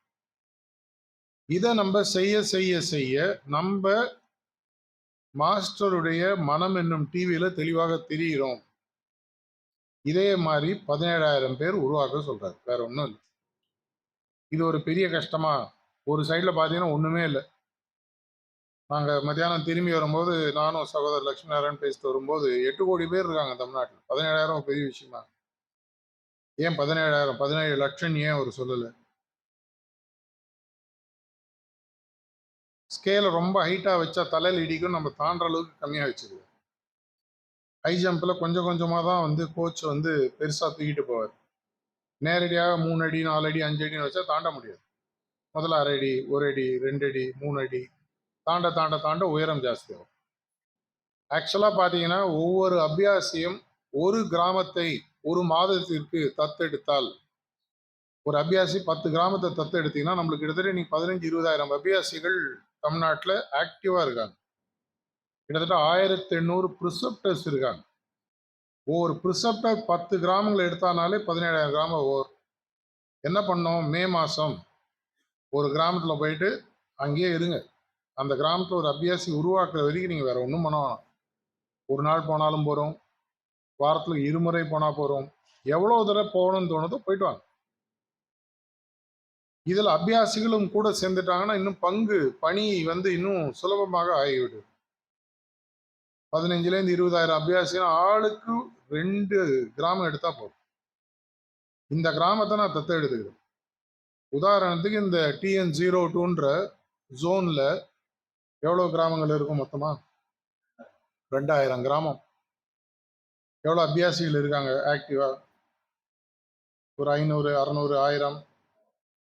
இதை நம்ம செய்ய செய்ய செய்ய நம்ம மாஸ்டருடைய மனம் என்னும் டிவியில் தெளிவாக தெரிகிறோம். இதே மாதிரி 17,000 பேர் உருவாக்க சொல்றாரு, வேற ஒன்றும் இல்லை. இது ஒரு பெரிய கஷ்டமா, ஒரு சைடில் பார்த்தீங்கன்னா ஒன்றுமே இல்லை. நாங்கள் மத்தியானம் திரும்பி வரும்போது நானும் சகோதரர் லட்சுமி நாராயணன் பேசிட்டு வரும்போது 8 கோடி பேர் இருக்காங்க தமிழ்நாட்டில். 17,000 பெரிய விஷயமா? ஏன் 17,000, 17 லட்சம் ஏன் அவர் சொல்லலை? ஸ்கேலை ரொம்ப ஹைட்டாக வச்சா தலையில் இடிக்கும், நம்ம தாண்டுற அளவுக்கு கம்மியாக வச்சிருக்கோம். ஹை ஜம்பில் கொஞ்சம் கொஞ்சமாக தான் கோச் பெருசாக தூக்கிட்டு போவார். நேரடியாக 3 அடி 4 அடி 5 அடின்னு வச்சா தாண்ட முடியாது. முதல்ல 1/2 அடி 1 அடி 2 அடி 3 அடி தாண்ட தாண்ட தாண்ட உயரம் ஜாஸ்தி ஆகும். ஆக்சுவலாக பார்த்தீங்கன்னா ஒவ்வொரு அபியாசியும் ஒரு கிராமத்தை ஒரு மாதத்திற்கு தத்தெடுத்தால், ஒரு அபியாசி 10 கிராமத்தை தத்தெடுத்தீங்கன்னா நம்மளுக்கு கிட்டத்தட்ட நீ 15-20,000 அபியாசிகள் தமிழ்நாட்டில் ஆக்டிவா இருக்காங்க. கிட்டத்தட்ட 1,800 ப்ரிசெப்டர்ஸ் இருக்காங்க. ஒவ்வொரு ப்ரிசெப்டர் 10 கிராமங்களை எடுத்தானாலே 17,000 கிராமம் ஓவர். என்ன பண்ணோம், மே மாதம் ஒரு கிராமத்தில் போயிட்டு அங்கேயே இருங்க. அந்த கிராமத்தில் ஒரு அபியாசி உருவாக்குற வரைக்கும் நீங்கள் வேற ஒன்றும் பண்ண வேணாம். ஒரு நாள் போனாலும் போகிறோம், வாரத்தில் 2 முறை போனால் போகிறோம், எவ்வளோ தடவை போகணும்னு தோணுதோ போயிட்டு வாங்க. இதில் அபியாசிகளும் கூட சேர்ந்துட்டாங்கன்னா இன்னும் பணி இன்னும் சுலபமாக ஆகிவிடும். 15,000 20,000 அபியாசினா ஆளுக்கு 2 கிராமம் எடுத்தா போதும். இந்த கிராமத்தை நான் தத்து எடுத்துக்கிறேன். உதாரணத்துக்கு இந்த TN02ன்ற ஜோன்ல எவ்வளவு கிராமங்கள் இருக்கும் மொத்தமா? 2000 கிராமம். எவ்வளவு அபியாசிகள் இருக்காங்க ஆக்டிவா? ஒரு 500 600 1000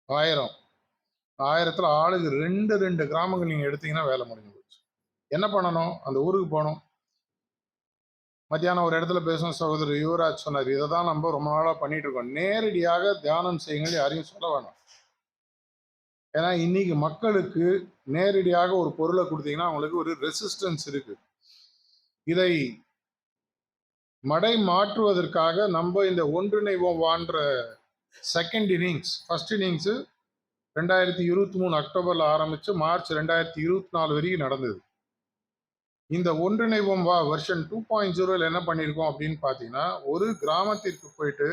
1000 1000த்துல ஆளுக்கு 2 கிராமங்கள் நீங்க எடுத்தீங்கன்னா வேலை முடிஞ்சு போச்சு. என்ன பண்ணணும்? அந்த ஊருக்கு போகணும். மத்தியானம் ஒரு இடத்துல பேசணும். சகோதரர் யுவராஜ் சொன்னார், இதை தான் நம்ம ரொம்ப நாளாக பண்ணிட்டு இருக்கோம். நேரடியாக தியானம் செய்யுங்கள், யாரையும் சொல்ல வேணாம். ஏன்னா இன்னைக்கு மக்களுக்கு நேரடியாக ஒரு பொருளை கொடுத்தீங்கன்னா அவங்களுக்கு ஒரு ரெசிஸ்டன்ஸ் இருக்கு. இதை மடை மாற்றுவதற்காக நம்ம இந்த ஒன்றிணைவோம் வான்ற செகண்ட் இன்னிங்ஸ், ஃபர்ஸ்ட் இன்னிங்ஸ் 2023 அக்டோபர்ல ஆரம்பிச்சு மார்ச் 2024 வரைக்கும் நடந்தது. இந்த ஒன்றிணைவோம் வா வெர்ஷன் 2.0 என்ன பண்ணியிருக்கோம் அப்படின்னு பார்த்தீங்கன்னா, ஒரு கிராமத்திற்கு போயிட்டு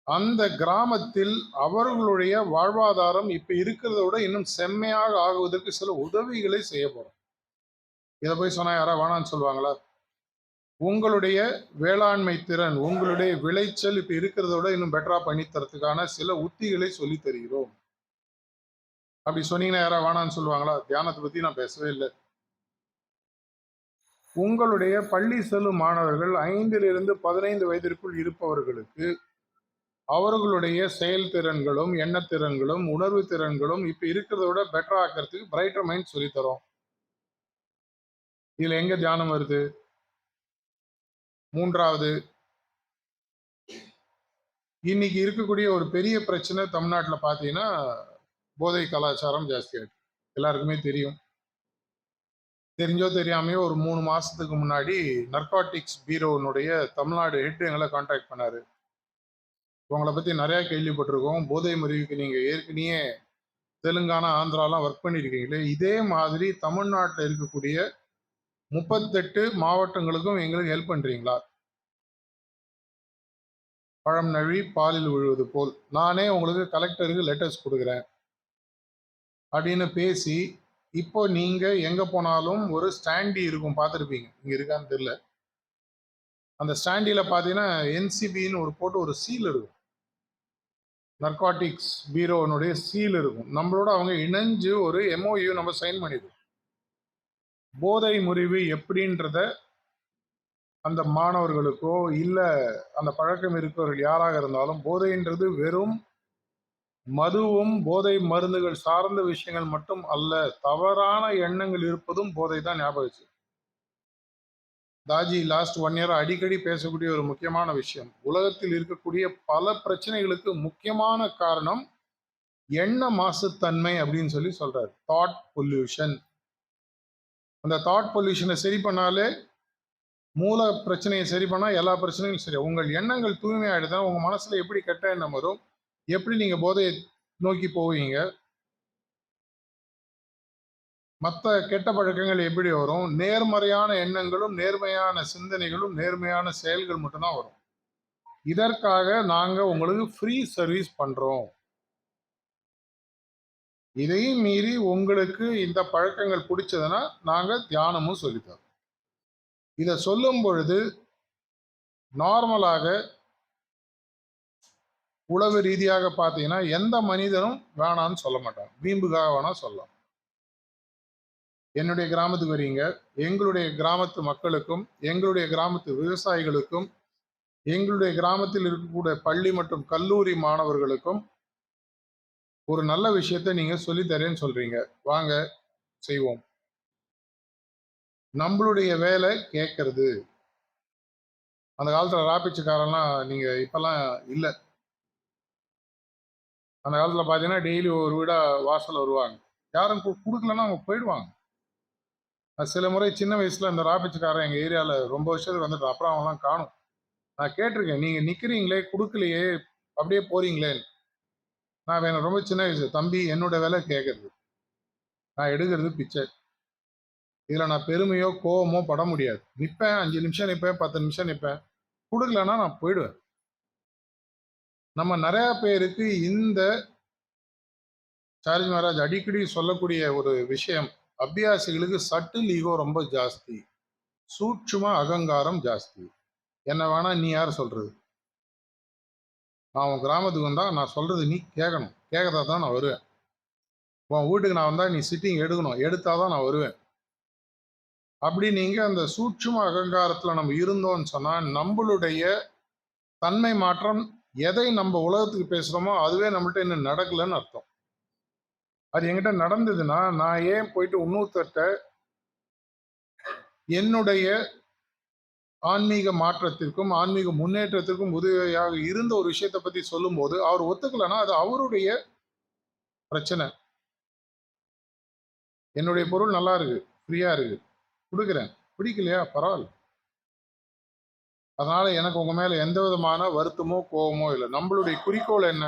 அந்த கிராமத்தில் அவர்களுடைய வாழ்வாதாரம் இப்ப இருக்கிறத விட இன்னும் செம்மையாக ஆகுவதற்கு சில உதவிகளை செய்ய போறோம். இதை போய் சொன்னா யாரா வேணான்னு சொல்லுவாங்களா? உங்களுடைய வேளாண்மை திறன், உங்களுடைய விளைச்சல் இப்ப இருக்கிறத விட இன்னும் பெட்டரா பண்ணி தரத்துக்கான சில உத்திகளை சொல்லி தருகிறோம். அப்படி சொன்னீங்கன்னா யாரா வேணான்னு சொல்லுவாங்களா? தியானத்தை பத்தி நான் பேசவே இல்லை. உங்களுடைய பள்ளி செல்லும் மாணவர்கள் 5லிருந்து 15 வயதிற்குள் இருப்பவர்களுக்கு அவர்களுடைய செயல்திறன்களும் எண்ணத்திறன்களும் உணர்வு திறன்களும் இப்ப இருக்கிறத விட பெட்டர் ஆக்கிறதுக்கு பிரைட்டர் மைண்ட் சொல்லித்தரோம். இதுல எங்க தியானம் வருது? மூன்றாவது, இன்னைக்கு இருக்கக்கூடிய ஒரு பெரிய பிரச்சனை தமிழ்நாட்டில் பார்த்தீங்கன்னா போதை கலாச்சாரம் ஜாஸ்தியாயிருக்கு. எல்லாருக்குமே தெரியும். தெரிஞ்சோ தெரியாமையோ ஒரு 3 மாசத்துக்கு முன்னாடி நர்காட்டிக்ஸ் பீரோனுடைய தமிழ்நாடு ஹெட் எங்களை கான்டாக்ட் பண்ணாரு. உங்களை பத்தி நிறைய கேள்விப்பட்டிருக்கோம். போதை முறிவுக்கு நீங்க ஏற்கனவே தெலுங்கானா ஆந்திராலாம் ஒர்க் பண்ணியிருக்கீங்களே, இதே மாதிரி தமிழ்நாட்டில் இருக்கக்கூடிய 38 மாவட்டங்களுக்கும் எங்களுக்கு ஹெல்ப் பண்றீங்களா? பழம் நழுவி பாலில் விழுவது போல் நானே உங்களுக்கு கலெக்டருக்கு லெட்டர்ஸ் கொடுக்குறேன் அப்படின்னு பேசி, இப்போ நீங்க எங்க போனாலும் ஒரு ஸ்டாண்டி இருக்கும், பார்த்துருப்பீங்க. இங்க இருக்கான்னு தெரியல. அந்த ஸ்டாண்டில பார்த்தீங்கன்னா NCBன்னு ஒரு போட்டு ஒரு சீல் இருக்கும். நர்காட்டிக்ஸ் பீரோனுடைய சீல் இருக்கும். நம்மளோட அவங்க இணைஞ்சு ஒரு MOU நம்ம சைன் பண்ணிடுவோம். போதை முறிவு எப்படின்றத அந்த மாணவர்களுக்கோ இல்ல அந்த பழக்கம் இருக்கிறவர்கள் யாராக இருந்தாலும், போதைன்றது வெறும் மதுவும் போதை மருந்துகள் சார்ந்த விஷயங்கள் மட்டும் அல்ல, தவறான எண்ணங்கள் இருப்பதும் போதை தான். ஞாபகம் வச்சு தாஜி லாஸ்ட் 1 இயர் அடிக்கடி பேசக்கூடிய ஒரு முக்கியமான விஷயம், உலகத்தில் இருக்கக்கூடிய பல பிரச்சனைகளுக்கு முக்கியமான காரணம் எண்ண மாசுத்தன்மை அப்படின்னு சொல்லி சொல்றாரு. Thought pollution. அந்த தாட் பொல்யூஷனை சரி பண்ணாலே, மூல பிரச்சனையை சரி பண்ணா எல்லா பிரச்சனையும் சரி. உங்கள் எண்ணங்கள் தூய்மையாயிடுதா, உங்க மனசுல எப்படி கெட்ட எண்ணம் வரும், எப்படி நீங்க போதையை நோக்கி போவீங்க, மற்ற கெட்ட பழக்கங்கள் எப்படி வரும், நேர்மறையான எண்ணங்களும் நேர்மையான சிந்தனைகளும் நேர்மையான செயல்கள் மட்டும்தான் வரும். இதற்காக நாங்க உங்களுக்கு ஃப்ரீ சர்வீஸ் பண்றோம். இதையும் மீறி உங்களுக்கு இந்த பழக்கங்கள் பிடிச்சதுன்னா நாங்க தியானமும் சொல்லித்தரோம். இதை சொல்லும் பொழுது நார்மலாக உளவு ரீதியாக பார்த்தீங்கன்னா எந்த மனிதனும் வேணான்னு சொல்ல மாட்டாங்க. வீம்புக்காக வேணா சொல்லலாம். என்னுடைய கிராமத்துக்கு வரீங்க, எங்களுடைய கிராமத்து மக்களுக்கும் எங்களுடைய கிராமத்து விவசாயிகளுக்கும் எங்களுடைய கிராமத்தில் இருக்கக்கூடிய பள்ளி மற்றும் கல்லூரி மாணவர்களுக்கும் ஒரு நல்ல விஷயத்தை நீங்க சொல்லித்தரேன்னு சொல்றீங்க. வாங்க செய்வோம். நம்மளுடைய வேலை கேட்கறது. அந்த காலத்துல ராப்பிச்சுக்காரெல்லாம் நீங்க இப்பெல்லாம் இல்லை. அந்த காலத்துல பாத்தீங்கன்னா டெய்லி ஒரு வீடா வாசல் வருவாங்க. யாரும் கொடுக்கலன்னா அவங்க போயிடுவாங்க. சில முறை சின்ன வயசுல இந்த ராப்பிச்சுக்காரன் எங்க ஏரியால ரொம்ப வருஷத்துக்கு வந்துட்டு அப்புறம் அவங்கலாம் காணும். நான் கேட்டிருக்கேன், நீங்க நிக்கிறீங்களே கொடுக்கலையே அப்படியே போறீங்களே. நான் வேணும் ரொம்ப சின்ன வயசு தம்பி, என்னோட வேலை கேட்கறது, நான் எடுக்கிறது பிச்சை. இதுல நான் பெருமையோ கோவமோ பட முடியாது. நிப்பேன், 5 நிமிஷம் நிப்பேன், 10 நிமிஷம் நிப்பேன். கொடுக்கலன்னா நான் போயிடுவேன். நம்ம நிறைய பேருக்கு இந்த சார்ஜ் மகாராஜ் அடிக்கடி சொல்லக்கூடிய ஒரு விஷயம், அபியாசிகளுக்கு சட்டில் ஈகோ ரொம்ப ஜாஸ்தி. சூட்சும அகங்காரம் ஜாஸ்தி. என்ன வேணா நீ யார் சொல்றது? நான் உன் கிராமத்துக்கு வந்தா நான் சொல்றது நீ கேட்கணும். கேட்கறதா தான் நான் வருவேன். உன் வீட்டுக்கு நான் வந்தா நீ சிட்டிங் எடுக்கணும். எடுத்தாதான் நான் வருவேன். அப்படி நீங்க அந்த சூட்சும அகங்காரத்துல நம்ம இருந்தோம்னு சொன்னா நம்மளுடைய தன்மை மாற்றம் எதை நம்ம உலகத்துக்கு பேசுறோமோ அதுவே நம்மள்ட்ட இன்னும் நடக்கலன்னு அர்த்தம். அது என்கிட்ட நடந்ததுன்னா நான் ஏன் போயிட்டு இன்னொருத்தர்ட்ட என்னுடைய ஆன்மீக மாற்றத்திற்கும் ஆன்மீக முன்னேற்றத்திற்கும் உதவியாக இருந்த ஒரு விஷயத்தை பத்தி சொல்லும்போது அவர் ஒத்துக்கலைன்னா அது அவருடைய பிரச்சனை. என்னுடைய பொருள் நல்லா இருக்கு, ஃப்ரீயா இருக்கு, கொடுக்குறேன். பிடிக்கலையா பரவாயில்ல. அதனால எனக்கு உங்க மேல எந்த விதமான வருத்தமோ கோபமோ இல்லை. நம்மளுடைய குறிக்கோள் என்ன?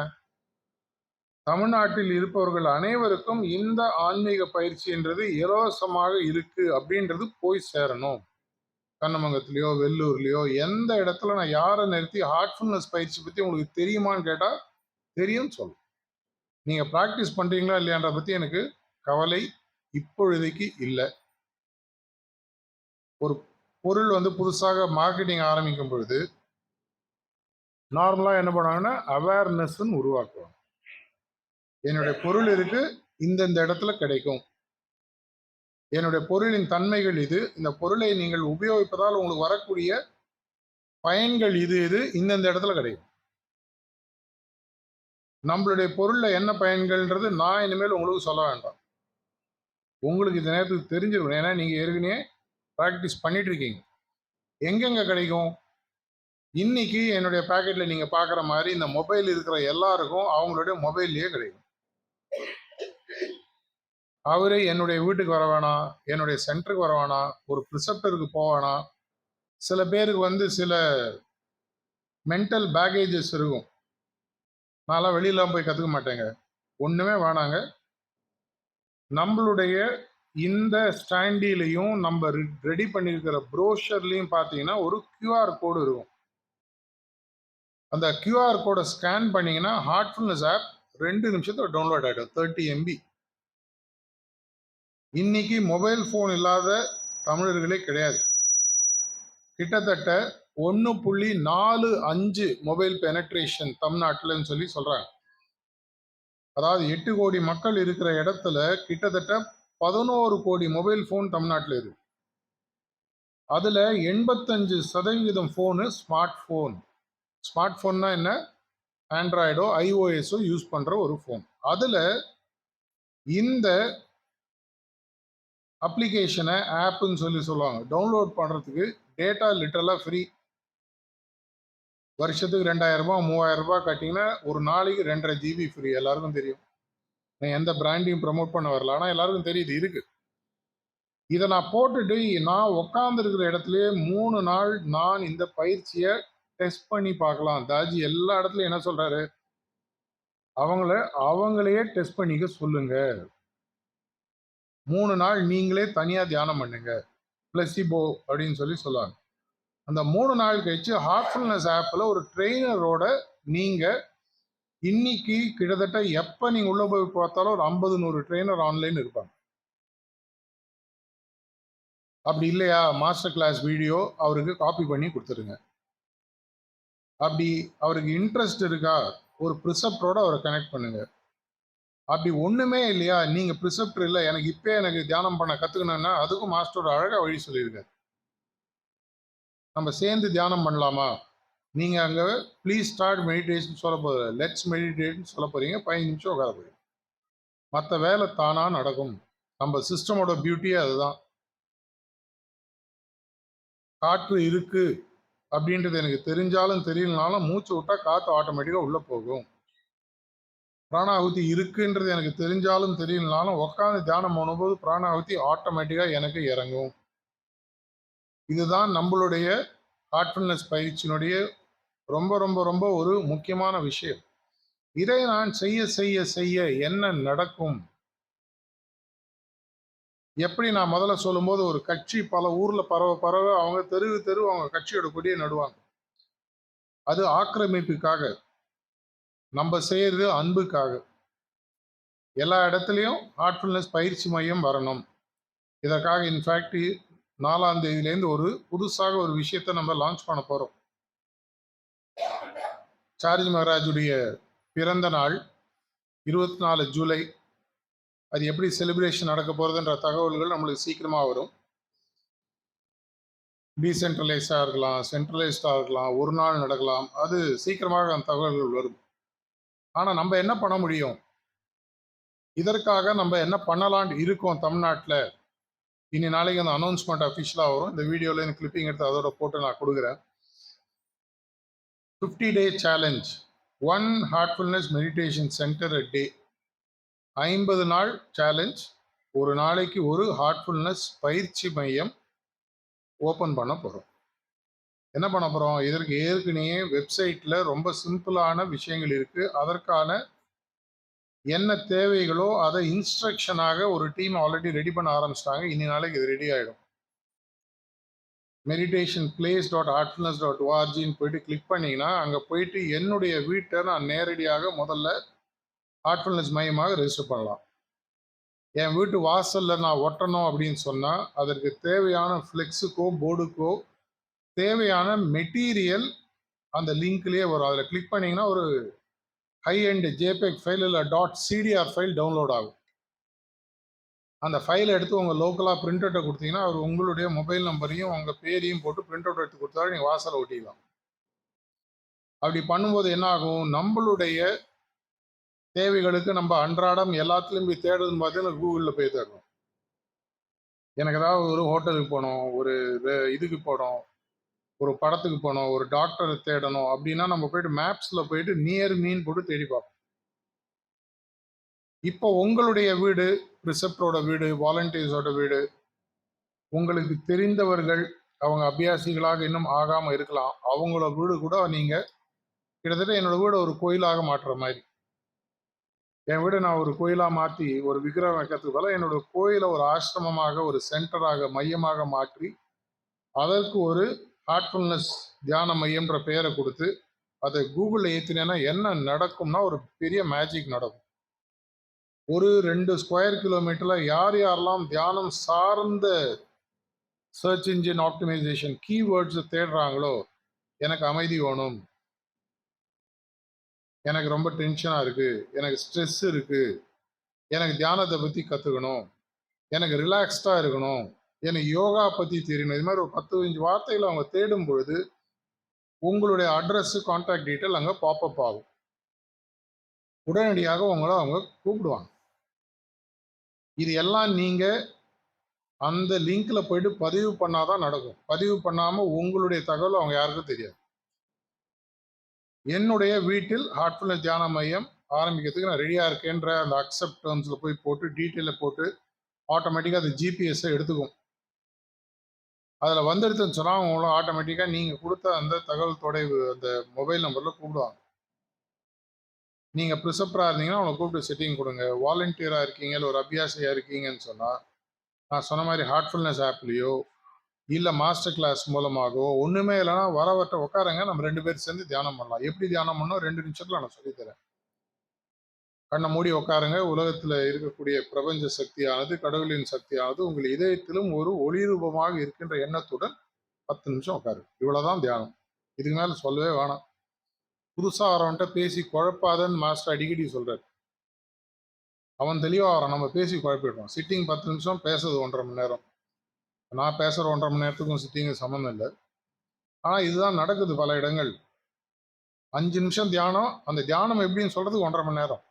தமிழ்நாட்டில் இருப்பவர்கள் அனைவருக்கும் இந்த ஆன்மீக பயிற்சின்றது இலவசமாக இருக்கு அப்படின்றது போய் சேரணும். கண்ணமங்கத்திலயோ வெள்ளூர்லயோ எந்த இடத்துல நான் யாரை நிறுத்தி ஹார்ட்ஃபுல்னஸ் பயிற்சி பத்தி உங்களுக்கு தெரியுமான்னு கேட்டா தெரியும் சொல்லும். நீங்க பிராக்டிஸ் பண்றீங்களா இல்லையான்ற பத்தி எனக்கு கவலை இப்பொழுதைக்கு இல்லை. ஒரு பொருள் புதுசாக மார்க்கெட்டிங் ஆரம்பிக்கும் பொழுது நார்மலா என்ன பண்ணுவாங்கன்னா அவேர்னஸ் உருவாக்குவாங்க. என்னுடைய பொருள் இருக்கு, இந்த இடத்துல கிடைக்கும். என்னுடைய பொருளின் தன்மைகள் இது. இந்த பொருளை நீங்கள் உபயோகிப்பதால் உங்களுக்கு வரக்கூடிய பயன்கள் இது இந்த இடத்துல கிடைக்கும். நம்மளுடைய பொருள்ல என்ன பயன்கள்ன்றது நான் இனிமேல் உங்களுக்கு சொல்ல வேண்டாம். உங்களுக்கு இந்த நேரத்துக்கு தெரிஞ்சிருக்கணும். ஏன்னா நீங்க ஏற்கனவே ப்ராக்டிஸ் பண்ணிட்டு இருக்கீங்க. எங்கெங்க கிடைக்கும்? இன்னைக்கு என்னுடைய பாக்கெட்ல நீங்க பாக்குற மாதிரி இந்த மொபைல் இருக்கிற எல்லாருக்கும் அவங்களுடைய மொபைல்லயே கிடைக்கும். அவரு என்னுடைய வீட்டுக்கு வர வேணாம், என்னுடைய சென்டருக்கு வர வேணாம், ஒரு ப்ரிசெப்டருக்கு போக வேணாம். சில பேருக்கு சில மென்டல் பேகேஜஸ் இருக்கும். நான்லாம் வெளியிலாம் போய் கற்றுக்க மாட்டேங்க. ஒன்றுமே வேணாங்க. நம்மளுடைய இந்த ஸ்டாண்டிலையும் நம்ம ரெடி பண்ணியிருக்கிற ப்ரோஷர்லையும் பார்த்தீங்கன்னா ஒரு கியூஆர் கோடு இருக்கும். அந்த கியூஆர் கோடை ஸ்கேன் பண்ணீங்கன்னா ஹார்ட்ஃபுல்னஸ் ஆப் 2 நிமிஷத்துல டவுன்லோட் ஆகிடும். 30 MB. இன்னைக்கு மொபைல் ஃபோன் இல்லாத தமிழர்களே கிடையாது. கிட்டத்தட்ட 1.45 மொபைல் பெனட்ரேஷன் தமிழ்நாட்டில்னு சொல்லி சொல்றாங்க. அதாவது 8 கோடி மக்கள் இருக்கிற இடத்துல கிட்டத்தட்ட 11 கோடி மொபைல் ஃபோன் தமிழ்நாட்டில் இருக்கு. அதுல 85% ஃபோனு ஸ்மார்ட் ஃபோன். ஸ்மார்ட் ஃபோன்னா என்ன? ஆண்ட்ராய்டோ ஐஓஎஸோ யூஸ் பண்ற ஒரு ஃபோன். அதுல இந்த அப்ளிகேஷனை ஆப்னு சொல்லுவாங்க. டவுன்லோட் பண்றதுக்கு டேட்டா லிட்டரலா ஃப்ரீ. வருஷத்துக்கு 2000 ரூபாய் 3000 ரூபாய் கட்டிங்கன்னா ஒரு நாளைக்கு 2.5 GB ஃப்ரீ. எல்லாருக்கும் தெரியும். நான் எந்த பிராண்டையும் ப்ரமோட் பண்ண வரல, ஆனால் எல்லாருக்கும் தெரியுது இருக்கு. இதை நான் போட்டுட்டு நான் உட்கார்ந்து இருக்கிற இடத்துலயே 3 நாள் நான் இந்த பயிற்சியை டெஸ்ட் பண்ணி பார்க்கலாம். தாஜி எல்லா இடத்துலயும் என்ன சொல்றாரு? அவங்களையே டெஸ்ட் பண்ணிக்க சொல்லுங்க. 3 நாள் நீங்களே தனியா தியானம் பண்ணுங்க, பிளசிபோ அப்படின்னு சொல்லுவாங்க. அந்த 3 நாள் கழிச்சு ஹார்ட்ஃபுல்னஸ் ஆப்ல ஒரு ட்ரெயினரோட நீங்க இன்னைக்கு கிட்டத்தட்ட எப்ப நீங்க உள்ள போய் பார்த்தாலும் ஒரு 50-100 ட்ரெயினர் ஆன்லைன் இருப்பாங்க. அப்படி இல்லையா மாஸ்டர் கிளாஸ் வீடியோ அவருக்கு காப்பி பண்ணி கொடுத்துருங்க. அப்படி அவருக்கு இன்ட்ரெஸ்ட் இருக்கா ஒரு ப்ரிசெப்டரோட அவரை கனெக்ட் பண்ணுங்க. அப்படி ஒண்ணுமே இல்லையா, நீங்க ப்ரிசெப்டர் இல்லை எனக்கு தியானம் பண்ண கத்துக்கணும்னா அதுக்கும் மாஸ்டரோட அழகா வழி சொல்லியிருக்காரு. நம்ம சேர்ந்து தியானம் பண்ணலாமா? நீங்க அங்க ப்ளீஸ் ஸ்டார்ட் மெடிடேஷன் சொல்ல போகிற, லெட்ஸ் மெடிடேட்னு சொல்ல போறீங்க. 15 நிமிஷம் உட்கார போறீங்க. மற்ற வேலை தானா நடக்கும். நம்ம சிஸ்டமோட பியூட்டியே அதுதான். காற்று இருக்கு அப்படின்றது எனக்கு தெரிஞ்சாலும் தெரியலனாலும் மூச்சு விட்டா காற்று ஆட்டோமேட்டிக்கா உள்ள போகும். பிராணாகுதி இருக்குன்றது எனக்கு தெரிஞ்சாலும் தெரியலனாலும் உட்காந்து தியானம் பண்ணும்போது பிராணாகுதி ஆட்டோமேட்டிக்கா எனக்கு இறங்கும். இதுதான் நம்மளுடைய ஹார்ட்ஃபுல்னஸ் பயிற்சியினுடைய ரொம்ப ரொம்ப ரொம்ப ஒரு முக்கியமான விஷயம். இதை நான் செய்ய செய்ய செய்ய என்ன நடக்கும்? எப்படி நான் முதல்ல சொல்லும்போது ஒரு கட்சி பல ஊர்ல பரவ பரவ அவங்க தெரு அவங்க கட்சியோட கொடியை நடுவாங்க. அது ஆக்கிரமிப்புக்காக. நம்ம செய்யறது அன்புக்காக. எல்லா இடத்துலையும் ஹார்ட்ஃபுல்னஸ் பயிற்சி மையம் வரணும். இதற்காக இன்ஃபேக்ட் 4ஆம் தேதியிலேருந்து புதுசாக ஒரு விஷயத்தை நம்ம லான்ச் பண்ண போறோம். சார்ஜ் மகாராஜுடைய பிறந்த நாள் 24 ஜூலை. அது எப்படி செலிப்ரேஷன் நடக்க போறதுன்ற தகவல்கள் நம்மளுக்கு சீக்கிரமா வரும். டீசென்ட்ரலைஸ்டாக இருக்கலாம், சென்ட்ரலைஸ்டாக இருக்கலாம், ஒரு நாள் நடக்கலாம். அது சீக்கிரமாக அந்த தகவல்கள் வரும். ஆனால் நம்ம என்ன பண்ண முடியும், இதற்காக நம்ம என்ன பண்ணலான்னு இருக்கோம் தமிழ்நாட்டில். இனி நாளைக்கு அந்த அனௌன்ஸ்மெண்ட் அஃபிஷியலாக வரும். இந்த வீடியோவில் இந்த கிளிப்பிங் எடுத்து அதோட போட்டு நான் கொடுக்குறேன். 50-day challenge, 1 Heartfulness meditation centre a day. 50 நாள் சேலஞ்ச், ஒரு நாளைக்கு ஒரு ஹார்ட்ஃபுல்னஸ் பயிற்சி மையம் ஓப்பன் பண்ண போகிறோம். என்ன பண்ண போகிறோம், இதற்கு ஏற்கனவே வெப்சைட்டில் ரொம்ப சிம்பிளான விஷயங்கள் இருக்குது. அதற்கான என்ன தேவைகளோ அதை இன்ஸ்ட்ரக்ஷனாக ஒரு டீம் ஆல்ரெடி ரெடி பண்ண ஆரம்பிச்சிட்டாங்க. இனி நாளைக்கு இது ரெடி ஆகிடும். meditation place.heartfulness.org போயிட்டு கிளிக் பண்ணிங்கன்னா அங்கே போயிட்டு என்னுடைய வீட்டை நான் நேரடியாக முதல்ல ஹார்ட்ஃபுல்னஸ் மையமாக ரெஜிஸ்டர் பண்ணலாம். என் வீட்டு வாசலில் நான் ஒட்டணும் அப்படின்னு சொன்னால் அதற்கு தேவையான ஃப்ளெக்ஸுக்கோ போர்டுக்கோ தேவையான மெட்டீரியல் அந்த லிங்க்லேயே வரும். அதில் கிளிக் பண்ணிங்கன்னா ஒரு ஹை அண்ட் ஜேபெக் ஃபைல் இல்லை .cdr ஃபைல் டவுன்லோட் ஆகும். அந்த ஃபைலை எடுத்து உங்கள் லோக்கலாக பிரிண்ட் அவுட்டை கொடுத்தீங்கன்னா அவர் உங்களுடைய மொபைல் நம்பரையும் உங்கள் பேரையும் போட்டு பிரிண்ட் அவுட் எடுத்து கொடுத்தாலும் நீங்கள் வாசலை ஒட்டிக்கலாம். அப்படி பண்ணும்போது என்ன ஆகும், நம்மளுடைய தேவைகளுக்கு நம்ம அன்றாடம் எல்லாத்துலேயும் போய் தேடுதுன்னு பார்த்தீங்கன்னா கூகுளில் போய் தேடணும். எனக்கு ஏதாவது ஒரு ஹோட்டலுக்கு போகணும், ஒரு இதுக்கு போகணும், ஒரு படத்துக்கு போகணும், ஒரு டாக்டரை தேடணும் அப்படின்னா நம்ம போயிட்டு மேப்ஸில் போயிட்டு நியர் மீன் போட்டு தேடி பார்ப்போம். இப்போ உங்களுடைய வீடு, ரிசப்டரோட வீடு, வாலண்டியர்ஸோட வீடு, உங்களுக்கு தெரிந்தவர்கள் அவங்க அபியாசிகளாக இன்னும் ஆகாமல் இருக்கலாம், அவங்களோட வீடு கூட நீங்கள் கிட்டத்தட்ட என்னோட வீடு ஒரு கோயிலாக மாற்றுற மாதிரி. என் வீடு நான் ஒரு கோயிலாக மாற்றி ஒரு விக்கிரகம் வைக்கிறதுக்கு போல என்னோட கோயிலை ஒரு ஆசிரமமாக, ஒரு சென்டராக, மையமாக மாற்றி அதற்கு ஒரு ஹார்ட்ஃபுல்னஸ் தியான மையம்ன்ற பெயரை கொடுத்து அதை கூகுளில் ஏற்றினேன்னா என்ன நடக்கும்னா ஒரு பெரிய மேஜிக் நடக்கும். ஒரு 2 ஸ்கொயர் கிலோமீட்டரில் யார் யாரெல்லாம் தியானம் சார்ந்த சர்ச் இன்ஜின் ஆப்டிமைசேஷன் கீவேர்ட்ஸ் தேடுறாங்களோ, எனக்கு அமைதி வேணும், எனக்கு ரொம்ப டென்ஷனாக இருக்குது, எனக்கு ஸ்ட்ரெஸ் இருக்குது, எனக்கு தியானத்தை பற்றி கற்றுக்கணும், எனக்கு ரிலாக்ஸ்டாக இருக்கணும், எனக்கு யோகா பற்றி தெரியணும், இது மாதிரி ஒரு 10-15 வார்த்தைகளை அவங்க தேடும் பொழுது உங்களுடைய அட்ரஸ், கான்டாக்ட் டீட்டெயில் அங்கே பாப்அப் ஆகும். உடனடியாக உங்களை அவங்க கூப்பிடுவாங்க. இது எல்லாம் நீங்கள் அந்த லிங்க்ல போயிட்டு பதிவு பண்ணாதான் நடக்கும். பதிவு பண்ணாமல் உங்களுடைய தகவல் அவங்க யாருக்கும் தெரியாது. என்னுடைய வீட்டில் ஹார்ட்ஃபுல்னஸ் தியான மையம் ஆரம்பிக்கிறதுக்கு நான் ரெடியாக இருக்கேன்ற அந்த அக்செப்ட் டேர்ம்ஸில் போய் போட்டு டீட்டெயிலில் போட்டு ஆட்டோமேட்டிக்காக அது ஜிபிஎஸ்ஸை எடுத்துக்கும். அதில் வந்துடுதுன்னு சொன்னால் அவங்களும் ஆட்டோமேட்டிக்காக நீங்கள் கொடுத்த அந்த தகவல் தொலைவு அந்த மொபைல் நம்பரில் கூப்பிடுவாங்க. நீங்கள் ப்ரிசப்டராக இருந்தீங்கன்னா அவங்களை கூப்பிட்டு செட்டிங் கொடுங்க. வாலண்டியராக இருக்கீங்க, இல்லை ஒரு அபியாசியாக இருக்கீங்கன்னு சொன்னால் நான் சொன்ன மாதிரி ஹார்ட்ஃபுல்னஸ் ஆப்லேயோ இல்லை மாஸ்டர் கிளாஸ் மூலமாகவோ ஒன்றுமே இல்லைன்னா வரவட்ட உட்காருங்க, நம்ம 2 பேர் சேர்ந்து தியானம் பண்ணலாம். எப்படி தியானம் பண்ணோம் 2 நிமிஷத்தில் நான் சொல்லித்தரேன். கண்ணை மூடி உட்காருங்க. உலகத்தில் இருக்கக்கூடிய பிரபஞ்ச சக்தியானது, கடவுளின் சக்தியானது உங்கள் இதயத்திலும் ஒரு ஒளி ரூபமாக இருக்கின்ற எண்ணத்துடன் 10 நிமிஷம் உட்காரு. இவ்வளோதான் தியானம். இதுக்கு மேலே சொல்லவே வேணாம். புதுசாக வரவன்ட்ட பேசி குழப்பாதன்னு மாஸ்டர் அடிக்கடி சொல்கிறார். அவன் தெளிவாக வரான், நம்ம பேசி குழப்பிடுறோம். சிட்டிங் 10 நிமிஷம், பேசுறது 1.5 மணி நேரம். நான் பேசுகிற 1.5 மணி நேரத்துக்கும் சிட்டிங்கு சம்மந்தம் இல்லை. ஆனால் இதுதான் நடக்குது பல இடங்கள். 5 நிமிஷம் தியானம், அந்த தியானம் எப்படின்னு சொல்கிறதுக்கு 1.5 மணி நேரம்.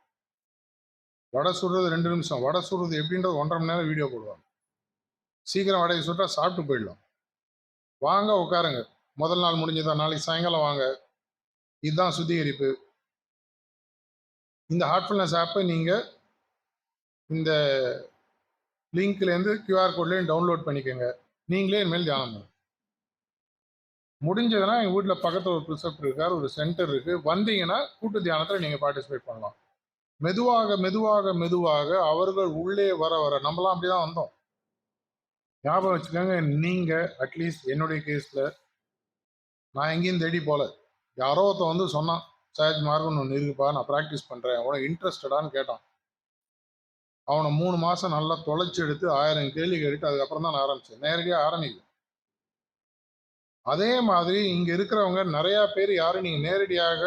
வடை சுடுறது 2 நிமிஷம், வடை சுடுறது எப்படின்றது 1.5 மணி நேரம் வீடியோ போடுவாங்க. சீக்கிரம் வடையை சுட்டா சாப்பிட்டு போயிடலாம். வாங்க உட்காருங்க. முதல் நாள் முடிஞ்சதா, நாளைக்கு சாயங்காலம் வாங்க. இதுதான் சுத்திகரிப்பு. இந்த ஹார்ட்ஃபுல்னஸ் ஆப்பை நீங்கள் இந்த லிங்க்லேருந்து QR கோட்லேயும் டவுன்லோட் பண்ணிக்கோங்க. நீங்களே இனிமேல் தியானம் பண்ணுங்க. முடிஞ்சதுன்னா எங்கள் வீட்டில் பக்கத்தில் ஒரு ப்ரிசப்ட் இருக்கார், ஒரு சென்டர் இருக்குது. வந்தீங்கன்னா கூட்டு தியானத்தில் நீங்கள் பார்ட்டிசிபேட் பண்ணலாம். மெதுவாக மெதுவாக மெதுவாக அவர்கள் உள்ளே வர வர நம்மளாம் அப்படி தான் வந்தோம். ஞாபகம் வச்சுக்கோங்க, நீங்கள் அட்லீஸ்ட் என்னுடைய கேஸில் நான் எங்கேயும் தேடி போகல. யாரோ ஒருத்தன் வந்து சொன்னான், சார்ஜ் மார்க்குன்னு ஒன்று இருக்குப்பா, நான் ப்ராக்டிஸ் பண்ணுறேன், உனக்கு இன்ட்ரெஸ்டடான்னு கேட்டான். அவனை 3 மாசம் நல்லா தொலைச்சு எடுத்து 1000 கேள்வி கேட்டு அதுக்கப்புறம் தான் நான் ஆரம்பிச்சேன். நேரடியா ஆரம்பிக்கல. அதே மாதிரி இங்க இருக்கிறவங்க நெறைய பேர் யாரும் நீங்க நேரடியாக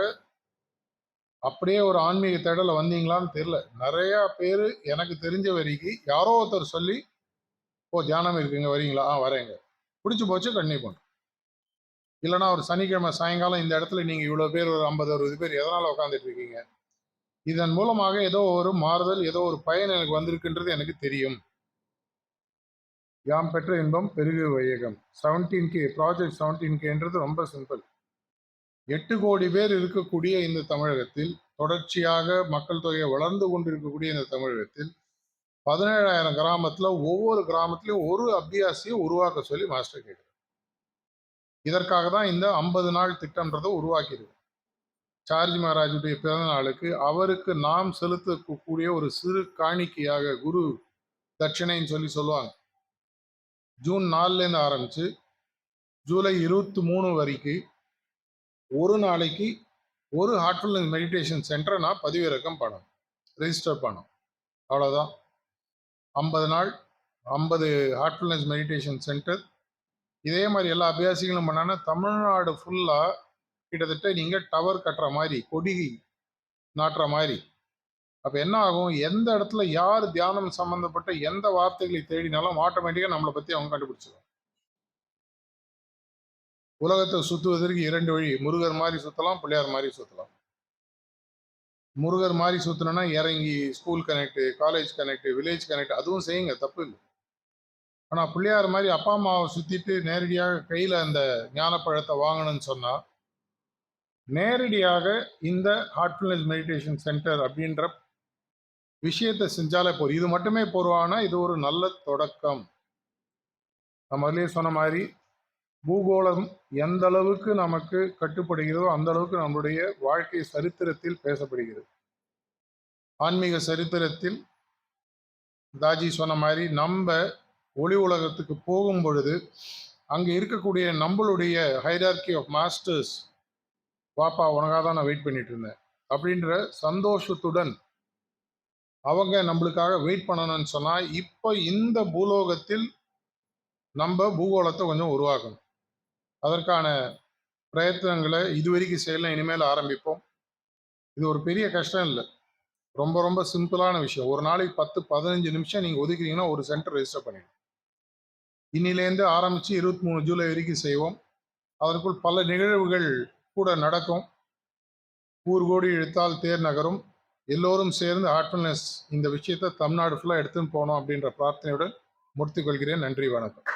அப்படியே ஒரு ஆன்மீக தேடல்ல வந்தீங்களான்னு தெரியல. நெறைய பேரு எனக்கு தெரிஞ்ச வரைக்கும் யாரோ ஒருத்தர் சொல்லி, "ஓ! தியானம் இருக்குங்க வரீங்களா? வரேங்க." புடிச்சு போச்சு கன்டின்யூ பண்றோம். இல்லன்னா ஒரு சனிக்கிழமை சாயங்காலம் இந்த இடத்துல நீங்க இவ்வளோ பேர் ஒரு 50, 60 பேர் எதனால உட்கார்ந்துட்டு இருக்கீங்க? இதன் மூலமாக ஏதோ ஒரு மாறுதல், ஏதோ ஒரு பயன் எனக்கு வந்திருக்குன்றது எனக்கு தெரியும். யாம் பெற்ற இன்பம் பெருகு வையகம். 17K ப்ராஜெக்ட் 17Kன்றது ரொம்ப சிம்பிள். 8 கோடி பேர் இருக்கக்கூடிய இந்த தமிழகத்தில், தொடர்ச்சியாக மக்கள் தொகை வளர்ந்து கொண்டிருக்கக்கூடிய இந்த தமிழகத்தில், 17,000 கிராமத்துல ஒவ்வொரு கிராமத்திலும் ஒரு அபியாசியை உருவாக்க சொல்லி மாஸ்டர் கேட்கிறார். இதற்காக தான் இந்த 50 நாள் திட்டம்ன்றதை உருவாக்கியிருக்கு. சார்ஜி மகாராஜுடைய பிறந்த நாளுக்கு அவருக்கு நாம் செலுத்தக்கூடிய ஒரு சிறு காணிக்கையாக குரு தட்சிணைன்னு சொல்லி சொல்லுவாங்க. ஜூன் 4லேருந்து ஆரம்பிச்சு ஜூலை 23 வரைக்கும் ஒரு நாளைக்கு ஒரு ஹார்ட்ஃபுல்னஸ் மெடிடேஷன் சென்டரை நான் பதிவிறக்கம் பண்ணணும், ரெஜிஸ்டர் பண்ணணும். அவ்வளோதான். 50 நாள் 50 ஹார்ட்ஃபுல்னஸ் மெடிடேஷன் சென்டர். இதே மாதிரி எல்லா அபியாசிகளும் பண்ணாங்கன்னா தமிழ்நாடு ஃபுல்லாக கிட்டத்தட்ட நீங்கள் டவர் கட்டுற மாதிரி, கொடி நாட்டுற மாதிரி. அப்போ என்ன ஆகும், எந்த இடத்துல யார் தியானம் சம்பந்தப்பட்ட எந்த வார்த்தைகளை தேடினாலும் ஆட்டோமேட்டிக்காக நம்மளை பற்றி அவங்க கண்டுபிடிச்சிடும். உலகத்தை சுற்றுவதற்கு 2 வழி. முருகர் மாதிரி சுற்றலாம், பிள்ளையார் மாதிரி சுற்றலாம். முருகர் மாதிரி சுற்றணும்னா இறங்கி school connect, college connect, village connect அதுவும் செய்யுங்க, தப்பு இல்லை. ஆனால் பிள்ளையார் மாதிரி அப்பா அம்மாவை சுற்றிட்டு நேரடியாக கையில் அந்த ஞானப்பழத்தை வாங்கணும்னு சொன்னால், நேரடியாக இந்த ஹார்ட்ஃபுல்னஸ் மெடிடேஷன் சென்டர் அப்படின்ற விஷயத்தை செஞ்சாலே போதும். இது மட்டுமே போருவானா இது ஒரு நல்ல தொடக்கம். நான் முதலே சொன்ன மாதிரி பூகோளம் எந்த அளவுக்கு நமக்கு கட்டுப்படுகிறதோ அந்த அளவுக்கு நம்முடைய வாழ்க்கை சரித்திரத்தில் பேசப்படுகிறது. ஆன்மீக சரித்திரத்தில் தாஜி சொன்ன மாதிரி நம்ம ஒளி உலகத்துக்கு போகும் பொழுது அங்கே இருக்கக்கூடிய நம்மளுடைய ஹைரார்கி ஆஃப் மாஸ்டர்ஸ், பாப்பா உனக்காக தான் நான் வெயிட் பண்ணிட்டு இருந்தேன் அப்படின்ற சந்தோஷத்துடன் அவங்க நம்மளுக்காக வெயிட் பண்ணணும்னு சொன்னா, இப்போ இந்த பூலோகத்தில் நம்ம பூகோளத்தை கொஞ்சம் உருவாக்கணும். அதற்கான பிரயத்தனங்களை இதுவரைக்கும் செய்யலாம், இனிமேல் ஆரம்பிப்போம். இது ஒரு பெரிய கஷ்டம் இல்லை, ரொம்ப ரொம்ப சிம்பிளான விஷயம். ஒரு நாளைக்கு 10-15 நிமிஷம் நீங்கள் ஒதுக்குறீங்கன்னா ஒரு சென்டர் ரெஜிஸ்டர் பண்ணிடுங்க. இன்னிலேருந்து ஆரம்பித்து 23 ஜூலை வரைக்கும் செய்வோம். அதற்குள் பல நிகழ்வுகள் கூட நடக்கும். ஊர் கோடி இழுத்தால் தேர் நகரும். எல்லோரும் சேர்ந்து ஹார்ட்ஃபுல்னஸ் இந்த விஷயத்தை தமிழ்நாடு ஃபுல்லாக எடுத்துன்னு போனோம் அப்படின்ற பிரார்த்தனையுடன் முடித்துக் கொள்கிறேன். நன்றி, வணக்கம்.